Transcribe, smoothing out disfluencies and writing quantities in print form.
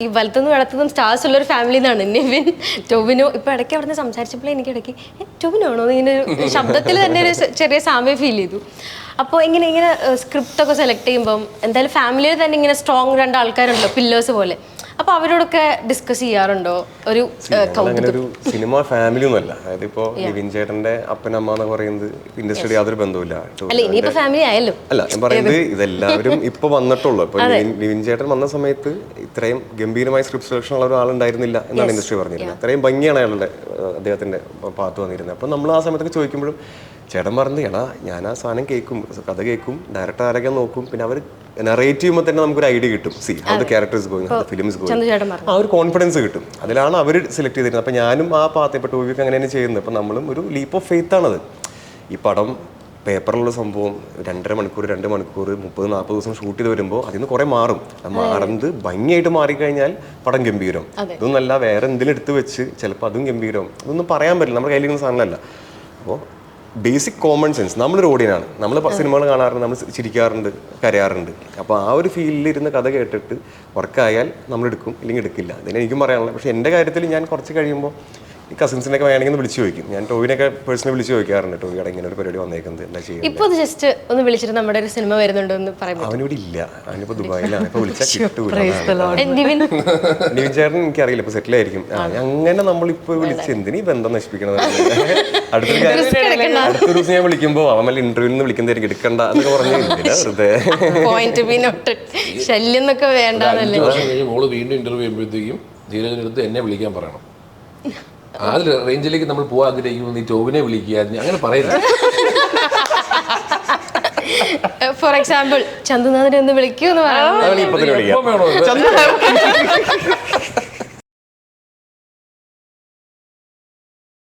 ഈ വലത്തുനിന്നും ഇടത്തുനിന്നും സ്റ്റാർസ് ഉള്ളൊരു ഫാമിലി എന്നാണ് നിവിൻ ടൊവിനോ. ഇപ്പൊ ഇടയ്ക്ക് അവിടെ നിന്ന് സംസാരിച്ചപ്പോൾ എനിക്ക് ഇടയ്ക്ക് ടൊവിനോ ആണോ ഇങ്ങനെ ഒരു ശബ്ദത്തിൽ തന്നെ ഒരു ചെറിയ സാമ്യം ഫീൽ ചെയ്തു. അപ്പോൾ ഇങ്ങനെ സ്ക്രിപ്റ്റ് ഒക്കെ സെലക്ട് ചെയ്യുമ്പം എന്തായാലും ഫാമിലിയിൽ തന്നെ ഇങ്ങനെ സ്ട്രോങ് രണ്ട് ആൾക്കാരുണ്ടല്ലോ, പില്ലേഴ്സ് പോലെ. അപ്പൊ അവരോടൊക്കെ ഡിസ്കസ് ചെയ്യാറുണ്ടോ? ഒരു അങ്ങനെ ഒരു സിനിമ ഫാമിലി ഒന്നുമല്ല. അതായത് ഇപ്പോ നിവിൻ ചേട്ടന്റെ അപ്പനമ്മ എന്ന് പറയുന്നത് ഇൻഡസ്ട്രിയുടെ യാതൊരു ബന്ധമില്ല. ഫാമിലി ആയല്ലോ. അല്ല, ഞാൻ പറയുന്നത് ഇതെല്ലാവരും ഇപ്പൊ വന്നിട്ടുള്ളൂ. ഇപ്പൊ നിവിൻ ചേട്ടൻ വന്ന സമയത്ത് ഇത്രയും ഗംഭീരമായ സ്ക്രിപ്റ്റ് സെലക്ഷൻ ഉള്ള ഒരാളുണ്ടായിരുന്നില്ല എന്നാണ് ഇൻഡസ്ട്രി പറഞ്ഞിരുന്നത്. അത്രയും ഭംഗിയാണ് അയാളുടെ അദ്ദേഹത്തിന്റെ പാത്ത് വന്നിരുന്നത്. അപ്പൊ നമ്മൾ ആ സമയത്തൊക്കെ ചോദിക്കുമ്പോഴും ചേട്ടൻ പറഞ്ഞത്, എടാ ഞാൻ ആ സാധനം കേൾക്കും, കഥ കേൾക്കും, ഡയറക്ടർ ആരൊക്കെ നോക്കും, പിന്നെ അവർ നറേറ്റ് ചെയ്യുമ്പോൾ തന്നെ നമുക്കൊരു ഐഡിയ കിട്ടും. See how the characters going, how the film is going, ആ ഒരു കോൺഫിഡൻസ് കിട്ടും. അതിലാണ് അവർ സെലക്ട് ചെയ്തിരുന്നത്. അപ്പോൾ ഞാനും ആ പാത്ത് ഇപ്പോൾ ടൂവിക്ക് അങ്ങനെയാണ് ചെയ്യുന്നത്. അപ്പോൾ നമ്മളും ഒരു ലീപ്പ് ഓഫ് ഫെയ്ത്ത് ആണത്. ഈ പടം പേപ്പറിലുള്ള സംഭവം 2.5 മണിക്കൂർ 2 മണിക്കൂർ 30-40 ദിവസം ഷൂട്ട് ചെയ്ത് വരുമ്പോൾ അതിൽ നിന്ന് കുറേ മാറും. മാറുന്നത് ഭംഗിയായിട്ട് മാറിക്കഴിഞ്ഞാൽ പടം ഗംഭീരം. ഇതൊന്നല്ല, വേറെ എന്തെങ്കിലും എടുത്ത് വെച്ച് ചിലപ്പോൾ അതും ഗംഭീരം. ഇതൊന്നും പറയാൻ പറ്റില്ല, നമ്മുടെ കയ്യിലിരിക്കുന്ന സാധനമല്ല. അപ്പോൾ ബേസിക് കോമൺ സെൻസ്, നമ്മളൊരു ഓഡിയനാണ്, നമ്മൾ സിനിമകൾ കാണാറുണ്ട്, നമ്മൾ ചിരിക്കാറുണ്ട്, കരയാറുണ്ട്. അപ്പോൾ ആ ഒരു ഫീലിലിരുന്ന് കഥ കേട്ടിട്ട് വർക്കായാൽ നമ്മളെടുക്കും, ഇല്ലെങ്കിൽ എടുക്കില്ല. അതിന് എനിക്കും പറയാനുള്ളത്. പക്ഷേ എൻ്റെ കാര്യത്തിൽ ഞാൻ കുറച്ച് കഴിയുമ്പോൾ ഈ കസിൻസിനൊക്കെ വേണമെങ്കിൽ വിളിച്ച് ചോദിക്കും. ഞാൻ ടോവിനൊക്കെ പേഴ്സണലി വിളിച്ച് ചോദിക്കാറുണ്ട്, ടോവിയുടെ ഇങ്ങനെ ഒരു പരിപാടി വന്നേക്കുന്നത് എന്താ ചെയ്യുന്നത്. ഇപ്പോൾ ജസ്റ്റ് ഒന്ന് വിളിച്ചിട്ട് നമ്മുടെ ഒരു സിനിമ വരുന്നുണ്ടോ എന്ന് പറയാം. അവനിവിടെ ഇല്ല, അവനിപ്പോൾ ദുബായിലാണ്. ഇപ്പോൾ വിളിച്ചാൽ കിട്ടൂല. നിവിൻ ചേട്ടൻ എനിക്കറിയില്ല, ഇപ്പോൾ സെറ്റിൽ ആയിരിക്കും. അങ്ങനെ നമ്മളിപ്പോൾ വിളിച്ച് എന്തിനീ ബന്ധം നശിപ്പിക്കണത്. അടുത്തൊരു ദിവസം ഞാൻ വിളിക്കുമ്പോൾ അവൻ വല്ല ഇന്റർവ്യൂവിൽ നിന്ന് വിളിക്കുന്നതായിരിക്കും, എടുക്കണ്ട എന്നൊക്കെ പറഞ്ഞില്ല വെറുതെ. ശല്യം എന്നൊക്കെ വേണ്ടല്ലേ. വീണ്ടും ഇന്റർവ്യൂ ചെയ്യുമ്പോഴത്തേക്കും ധീരജനെടുത്ത് എന്നെ വിളിക്കാൻ പറയണം. ആ റേഞ്ചിലേക്ക് നമ്മൾ പോകാൻ ആഗ്രഹിക്കുമ്പോൾ നീ ടോവിനെ വിളിക്കുക, അങ്ങനെ പറയുന്നത്. ഫോർ എക്സാമ്പിൾ ചന്തുനാഥനെ ഒന്ന് വിളിക്കൂ എന്ന് പറയാം.